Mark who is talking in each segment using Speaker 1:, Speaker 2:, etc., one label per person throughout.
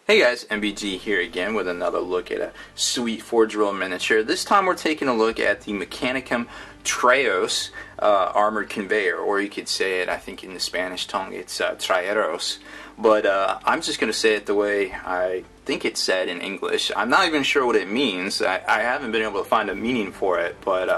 Speaker 1: Hey guys, MBG here again with another look at a sweet Forge World miniature. This time we're taking a look at the Mechanicum Triaros armored conveyor, or you could say it, I think in the Spanish tongue, it's Triaros. But I'm just going to say it the way I think it's said in English. I'm not even sure what it means. I haven't been able to find a meaning for it, but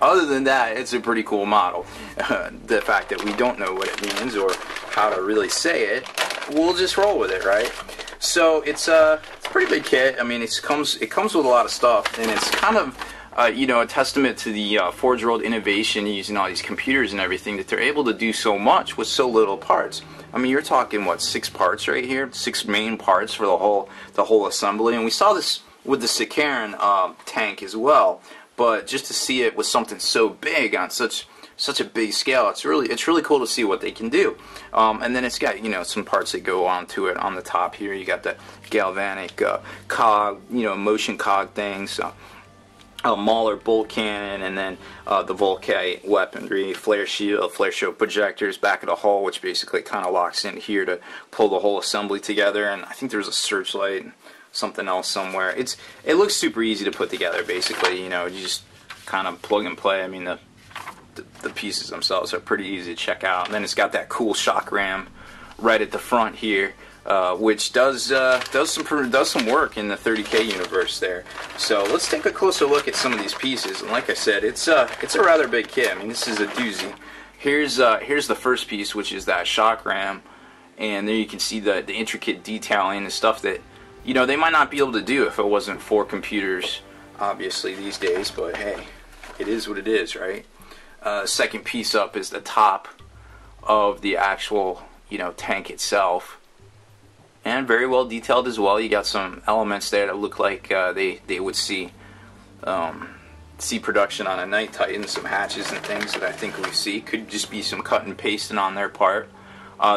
Speaker 1: other than that, it's a pretty cool model. The fact that we don't know what it means or how to really say it, we'll just roll with it, right? So it's a pretty big kit. I mean, it comes with a lot of stuff, and it's kind of a testament to the Forge World innovation using all these computers and everything, that they're able to do so much with so little parts. I mean, you're talking what, 6 parts right here, 6 main parts for the whole assembly, and we saw this with the Sikaran tank as well. But just to see it with something so big on such a big scale, it's really cool to see what they can do. And then it's got some parts that go onto it on the top here. You got the galvanic cog, motion cog things. A Mauler bolt cannon, and then the Volkite weaponry, flare shield projectors back of the hull, which basically kind of locks in here to pull the whole assembly together. And I think there's a searchlight and something else somewhere. It looks super easy to put together. Basically, you just kind of plug and play. I mean, the pieces themselves are pretty easy to check out. And then it's got that cool shock ram right at the front here, which does some work in the 30K universe there. So let's take a closer look at some of these pieces. And like I said, it's a rather big kit. I mean, this is a doozy. Here's the first piece, which is that shock ram, and there you can see the intricate detailing and stuff that they might not be able to do if it wasn't for computers, obviously, these days. But hey, it is what it is, right? Second piece up is the top of the actual tank itself, and very well detailed as well. You got some elements there that look like they would see production on a Night Titan, some hatches and things that I think we see. Could just be some cut and pasting on their part.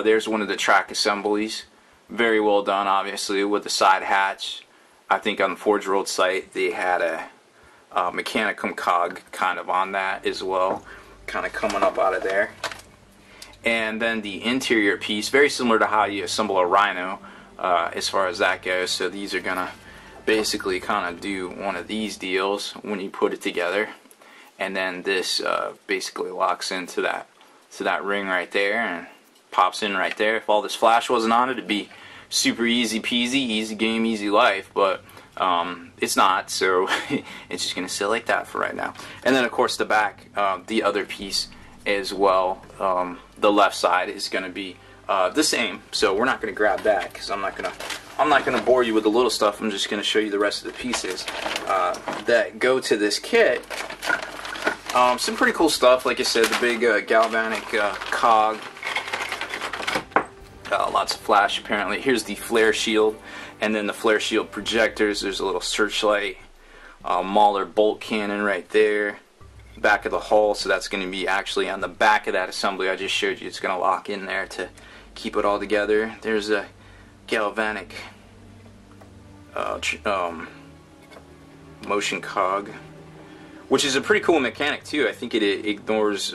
Speaker 1: There's one of the track assemblies, very well done, obviously, with the side hatch. I think on the Forge World site they had a Mechanicum cog kind of on that as well, kind of coming up out of there. And then the interior piece, very similar to how you assemble a Rhino as far as that goes. So these are gonna basically kind of do one of these deals when you put it together, and then this basically locks into that ring right there and pops in right there. If all this flash wasn't on it, it'd be super easy peasy, easy game, easy life, but it's not, so it's just gonna sit like that for right now. And then of course the back, the other piece as well, the left side is going to be the same, so we're not going to grab that because I'm not going to bore you with the little stuff. I'm just going to show you the rest of the pieces that go to this kit. Some pretty cool stuff, like I said, the big galvanic cog, lots of flash apparently. Here's the flare shield, and then the flare shield projectors. There's a little searchlight, Mauler bolt cannon right there, back of the hull, so that's going to be actually on the back of that assembly I just showed you. It's going to lock in there to keep it all together. There's a galvanic motion cog, which is a pretty cool mechanic too. I think it ignores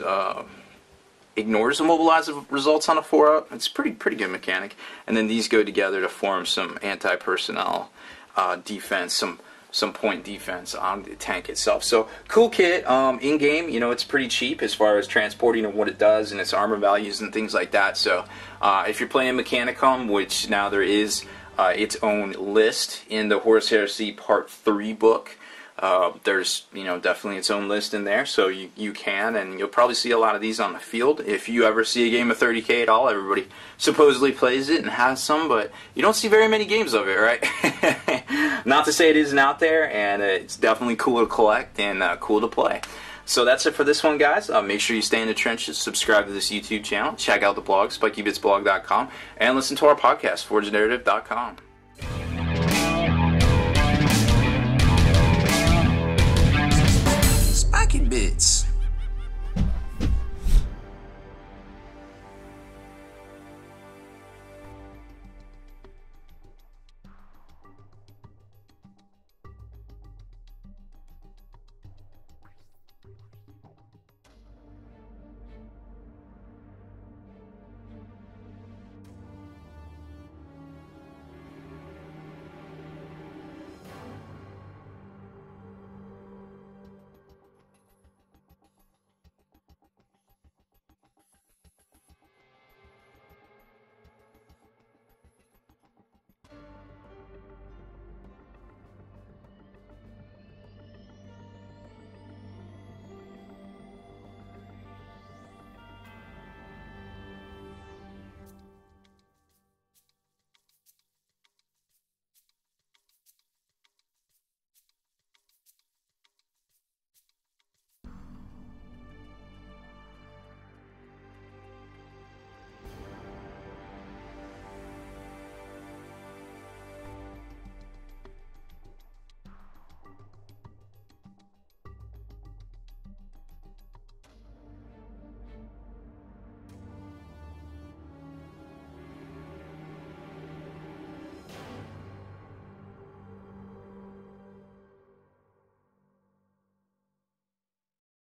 Speaker 1: immobilizer results on a 4-up. It's pretty good mechanic. And then these go together to form some anti-personnel defense, some point defense on the tank itself. So cool kit. In game, it's pretty cheap as far as transporting and what it does and its armor values and things like that. So if you're playing Mechanicum, which now there is its own list in the Horus Heresy Part 3 book, there's definitely its own list in there, so you can, and you'll probably see a lot of these on the field. If you ever see a game of 30K at all, everybody supposedly plays it and has some, but you don't see very many games of it, right? Not to say it isn't out there, and it's definitely cool to collect and cool to play. So that's it for this one, guys. Make sure you stay in the trenches, subscribe to this YouTube channel, check out the blog, SpikeyBitsblog.com, and listen to our podcast, ForgeNarrative.com.